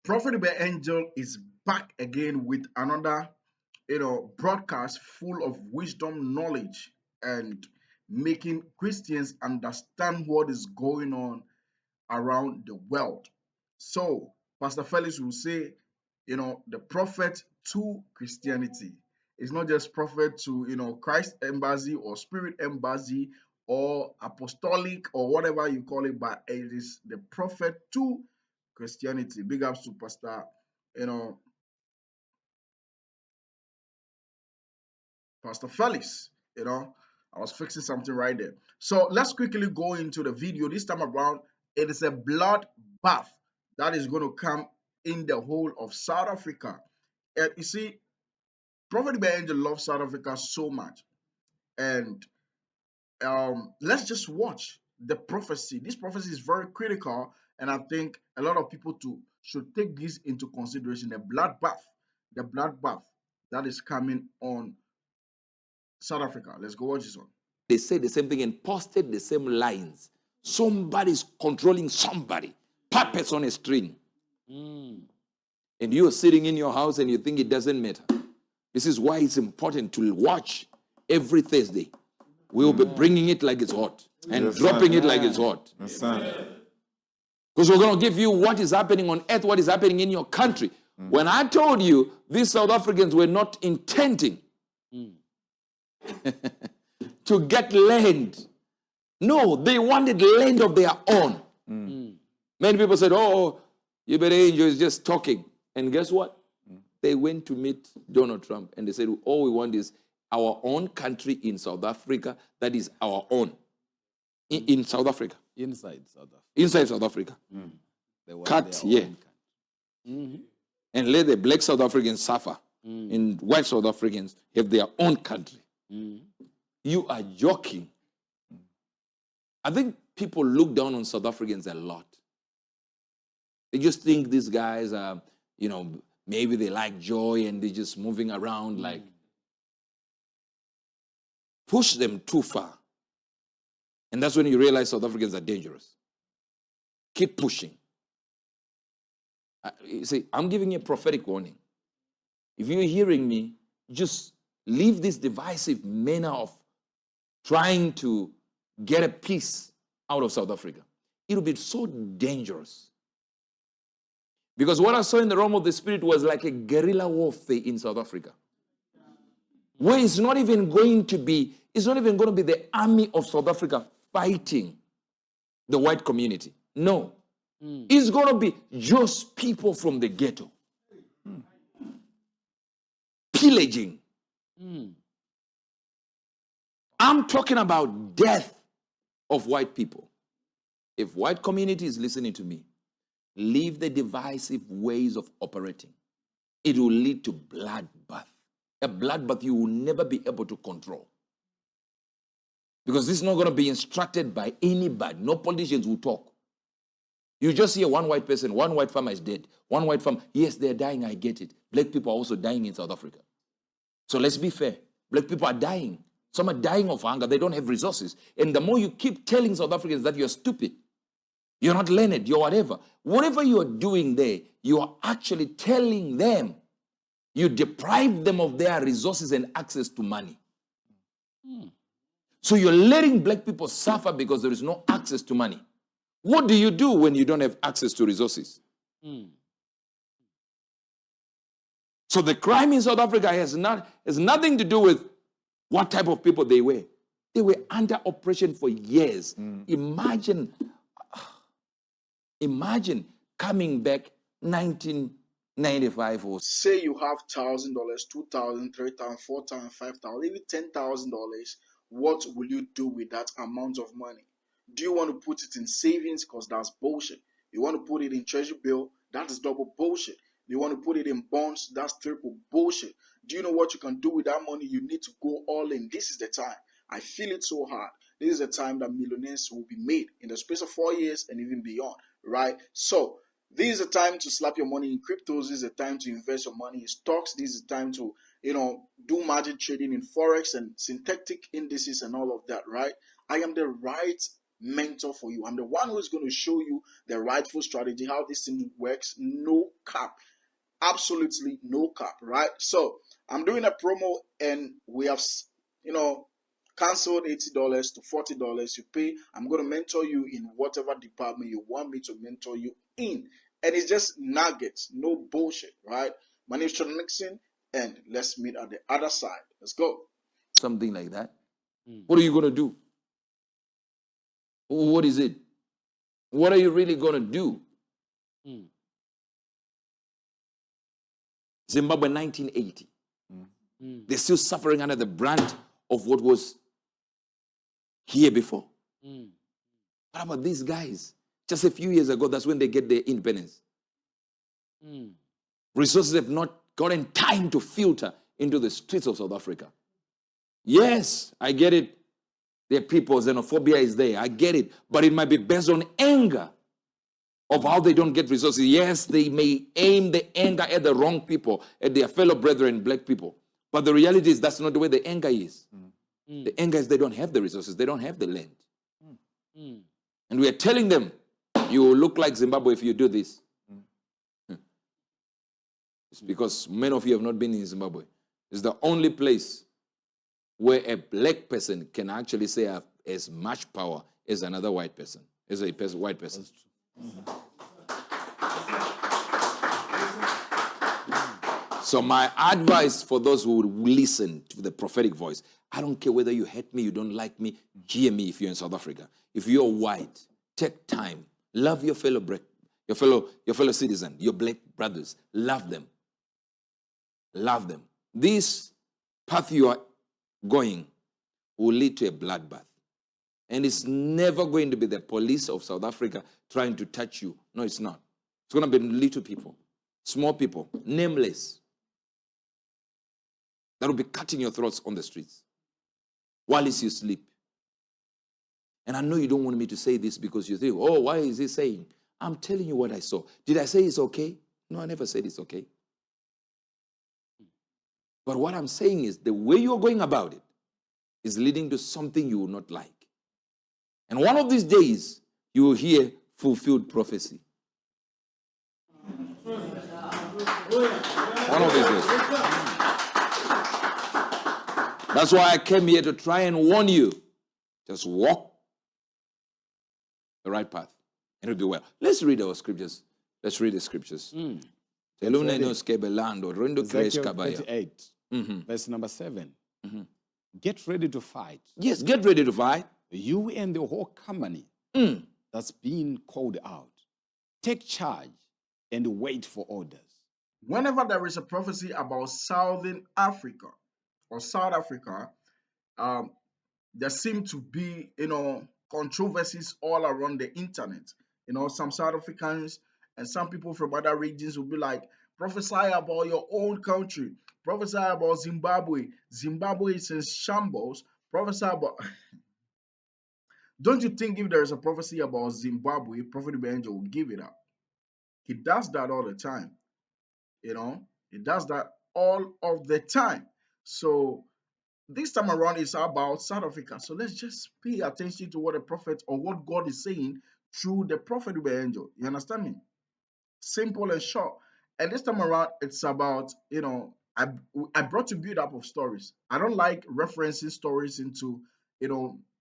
Prophet Uebert Angel is back again with another, broadcast full of wisdom, knowledge, and making Christians understand what is going on around the world. So, Pastor Felix will say, the prophet to Christianity. It's not just prophet to, Christ embassy or spirit embassy or apostolic or whatever you call it, but it is the prophet to Christianity. Big ups to Pastor, you know, Pastor Felix. I was fixing something right there. So let's quickly go into the video. This time around, it is a blood bath that is going to come in the whole of South Africa. And you see, Prophet Uebert Angel loves South Africa so much. And let's just watch the prophecy. This prophecy is very critical, and I think a lot of people should take this into consideration. The blood bath that is coming on South Africa. Let's go watch this one. They said the same thing and posted the same lines. Somebody's controlling somebody. Puppets on a string. And you're sitting in your house and you think it doesn't matter. This is why it's important to watch every Thursday. We'll be bringing it like it's hot and dropping it like it's hot. Because we're going to give you what is happening on earth, what is happening in your country. When I told you these South Africans were not intending to get land. No, they wanted land of their own. Many people said, oh, Uebert Angel is just talking. And guess what? They went to meet Donald Trump and they said, all we want is our own country in South Africa that is our own. In South Africa. Inside South Africa. Inside South Africa. Cut here. And let the black South Africans suffer. And white South Africans have their own country. You are joking. I think people look down on South Africans a lot. They just think these guys are, maybe they like joy and they're just moving around like. Push them too far. And that's when you realize South Africans are dangerous. Keep pushing. You see, I'm giving you a prophetic warning. If you're hearing me, just leave this divisive manner of trying to get a peace out of South Africa. It will be so dangerous. Because what I saw in the realm of the spirit was like a guerrilla warfare in South Africa. Where it's not even going to be the army of South Africa fighting the white community. No. It's going to be just people from the ghetto. Pillaging. I'm talking about death of white people. If white community is listening to me, leave the divisive ways of operating. It will lead to bloodbath. A bloodbath you will never be able to control. Because this is not going to be instructed by anybody. No politicians will talk. You just hear one white person, one white farmer is dead. One white farmer, yes, they're dying, I get it. Black people are also dying in South Africa. So let's be fair. Black people are dying. Some are dying of hunger. They don't have resources. And the more you keep telling South Africans that you're stupid, you're not learned, you're whatever. Whatever you're doing there, you are actually telling them you deprive them of their resources and access to money. So you're letting black people suffer because there is no access to money. What do you do when you don't have access to resources? So the crime in South Africa has nothing to do with what type of people they were. They were under oppression for years. Imagine coming back 1995 or Say you have $1,000, $2,000, $3,000, $4,000, $5,000, even $10,000. What will you do with that amount of money? Do you want to put it in savings? Because that's bullshit. You want to put it in treasury bill? That is double bullshit. You want to put it in bonds? That's triple bullshit. Do you know what you can do with that money? You need to go all in. This is the time. I feel it so hard. This is the time that millionaires will be made in the space of 4 years and even beyond, right? So this is the time to slap your money in cryptos. This is the time to invest your money in stocks. This is the time to, do margin trading in forex and synthetic indices and all of that, right? I am the right mentor for you. I'm the one who's going to show you the rightful strategy, how this thing works. No cap. Absolutely no cap, right? So I'm doing a promo and we have, canceled $80 to $40. You pay. I'm going to mentor you in whatever department you want me to mentor you in. And it's just nuggets, no bullshit, right? My name is Sean Nixon, and let's meet at the other side. Let's go. Something like that. What are you going to do? What is it? What are you really going to do? Zimbabwe 1980. They're still suffering under the brunt of what was here before. What about these guys? Just a few years ago, that's when they get their independence. Resources have not gotten time to filter into the streets of South Africa. Yes, I get it. There are people, xenophobia is there. I get it. But it might be based on anger of how they don't get resources. Yes, they may aim the anger at the wrong people, at their fellow brethren, black people. But the reality is that's not the way the anger is. The anger is they don't have the resources. They don't have the land. And we are telling them, you will look like Zimbabwe if you do this. It's because many of you have not been in Zimbabwe. It's the only place where a black person can actually say have as much power as another white person, as a white person. So my advice for those who would listen to the prophetic voice, I don't care whether you hate me, you don't like me, hear me if you're in South Africa. If you're white, take time. Love your fellow citizen, your black brothers. Love them. Love them. This path you are going will lead to a bloodbath. And it's never going to be the police of South Africa trying to touch you. No, it's not. It's going to be little people, small people, nameless, that will be cutting your throats on the streets while you sleep. And I know you don't want me to say this because you think, oh, why is he saying? I'm telling you what I saw. Did I say it's okay? No, I never said it's okay. But what I'm saying is the way you're going about it is leading to something you will not like. And one of these days, you will hear fulfilled prophecy. One of these days. That's why I came here to try and warn you. Just walk the right path, and it'll be well. Let's read our scriptures. Let's read the scriptures. Ezekiel 38, verse number 7. Get ready to fight. Yes, get ready to fight. You and the whole company that's being called out. Take charge and wait for orders. Whenever there is a prophecy about Southern Africa or South Africa, there seem to be, controversies all around the internet. Some South Africans and some people from other regions will be like, prophesy about your own country, prophesy about Zimbabwe. Zimbabwe is in shambles. Prophesy about. Don't you think if there is a prophecy about Zimbabwe, Prophet Uebert will give it up? He does that all the time. He does that all of the time. So this time around is about South Africa. So let's just pay attention to what the prophet or what God is saying through the prophet Uebert. You understand me? Simple and short. And this time around, it's about, I brought you build up of stories. I don't like referencing stories into,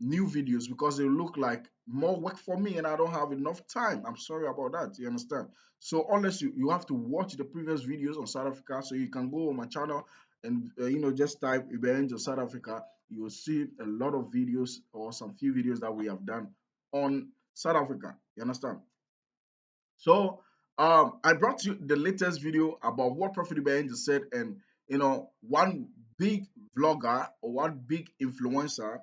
new videos because they look like more work for me and I don't have enough time. I'm sorry about that. You understand? So unless you have to watch the previous videos on South Africa, so you can go on my channel and, just type Uebert South Africa. You will see a lot of videos or some few videos that we have done on South Africa. You understand? So I brought you the latest video about what Prophet Uebert said, and one big vlogger or one big influencer,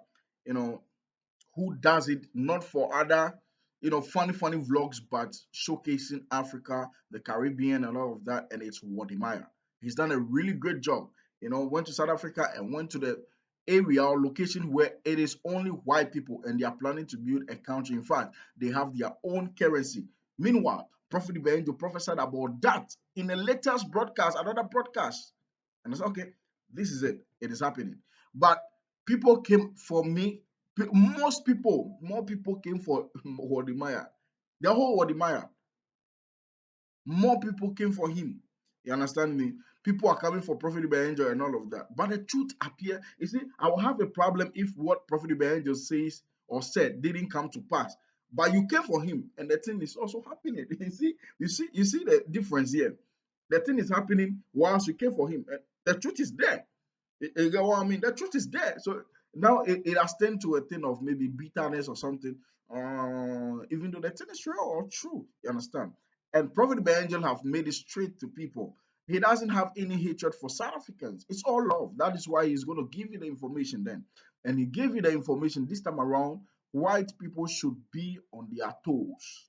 who does it not for other, funny vlogs, but showcasing Africa, the Caribbean, and all of that, and it's Wadimaya. He's done a really great job. Went to South Africa and went to the area or location where it is only white people, and they are planning to build a country. In fact, they have their own currency. Meanwhile, Prophet Uebert prophesied about that in the latest broadcast, another broadcast. And I said, okay, this is it. It is happening. But people came for me More people came for Wodimaya. The whole Wodimaya, more people came for him. You understand me? People are coming for Prophet Uebert Angel and all of that. But the truth appear. You see, I will have a problem if what Prophet Uebert Angel says or said didn't come to pass. But you came for him, and the thing is also happening. You see the difference here. The thing is happening whilst you came for him. The truth is there. You get what I mean? The truth is there. So now it has turned to a thing of maybe bitterness or something, even though the thing is real or true. You understand? And Prophet Angel have made it straight to people. He doesn't have any hatred for South Africans. It's all love. That is why he's going to give you the information then. And he gave you the information this time around. White people should be on their toes.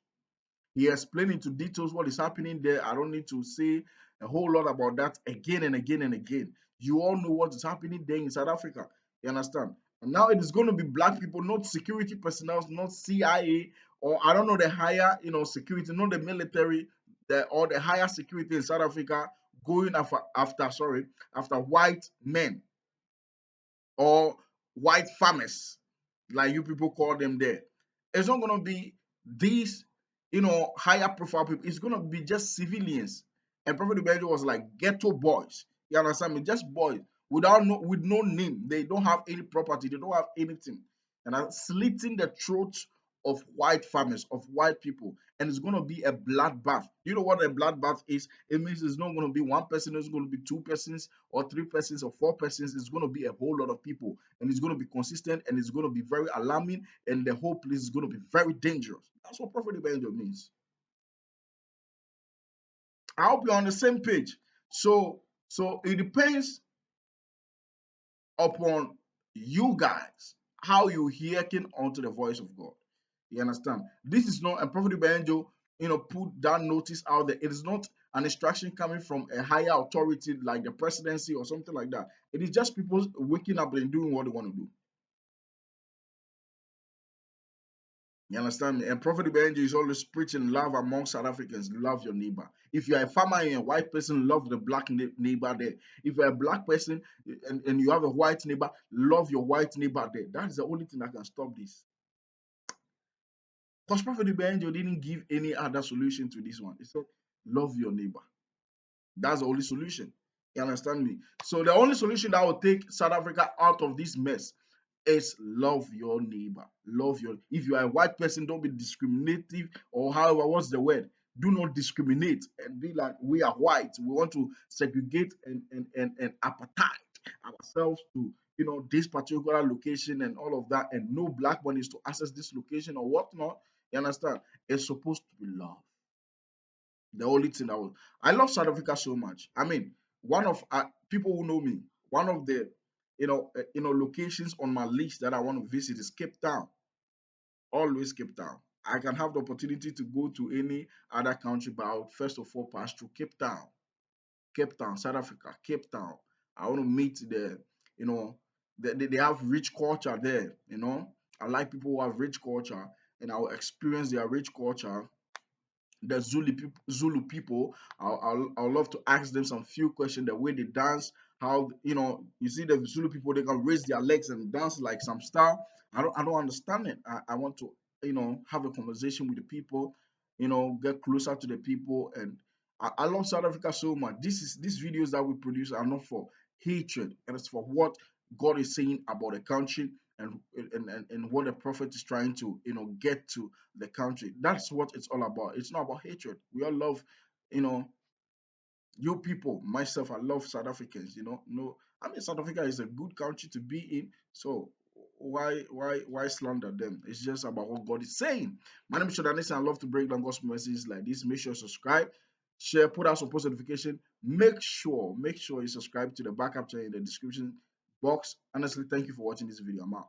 He explained into details what is happening there. I don't need to say a whole lot about that again and again and again. You all know what is happening there in South Africa. You understand? And now it is going to be black people, not security personnel, not CIA, or I don't know the higher, security, not the military, or the higher security in South Africa going after white men or white farmers, like you people call them there. It's not going to be these, higher profile people. It's going to be just civilians. And Prophet Uebert was like ghetto boys. You understand me? Just boys with no name. They don't have any property. They don't have anything. And I'm slitting the throats of white farmers, of white people. And it's going to be a bloodbath. You know what a bloodbath is? It means it's not going to be one person, it's going to be two persons or three persons or four persons. It's going to be a whole lot of people. And it's going to be consistent and it's going to be very alarming. And the whole place is going to be very dangerous. That's what Prophet Evangel means. I hope you're on the same page. So it depends upon you guys how you hearken unto the voice of God. You understand? This is not a Prophet Evangel, put that notice out there. It is not an instruction coming from a higher authority like the presidency or something like that. It is just people waking up and doing what they want to do. You understand me? And Prophet Evangel is always preaching love among South Africans. Love your neighbor. If you're a farmer and a white person, love the black neighbor there. If you're a black person and you have a white neighbor, love your white neighbor there. That is the only thing that can stop this. Because Prophet Evangel didn't give any other solution to this one. He said, love your neighbor. That's the only solution. You understand me? So the only solution that will take South Africa out of this mess is love your neighbor. If you are a white person, don't be discriminative or however, what's the word? Do not discriminate and be like, we are white. We want to segregate and apartheid ourselves to, this particular location and all of that. And no black one is to access this location or whatnot. You understand? It's supposed to be love. The only thing I love South Africa so much. I mean, one of people who know me, one of the locations on my list that I want to visit is Cape Town. Always Cape Town. I can have the opportunity to go to any other country, but I would first of all pass through Cape Town. Cape Town, South Africa, Cape Town. I want to meet they have rich culture there. I like people who have rich culture, and I will experience their rich culture. The Zulu people, I'll love to ask them some few questions. The way they dance, how you see the Zulu people, they can raise their legs and dance like some style. I don't understand it. I want to have a conversation with the people, get closer to the people, and I love South Africa so much. These videos that we produce are not for hatred, and it's for what God is saying about the country and what the prophet is trying to get to the country. That's what it's all about. It's not about hatred. We all love, you know, you people, myself, I love South Africans, No, I mean South Africa is a good country to be in. So why slander them? It's just about what God is saying. My name is Shodanese and I love to break down gospel messages like this. Make sure you subscribe, share, put out some post notification. Make sure you subscribe to the backup channel in the description box. Honestly, thank you for watching this video. I'm out.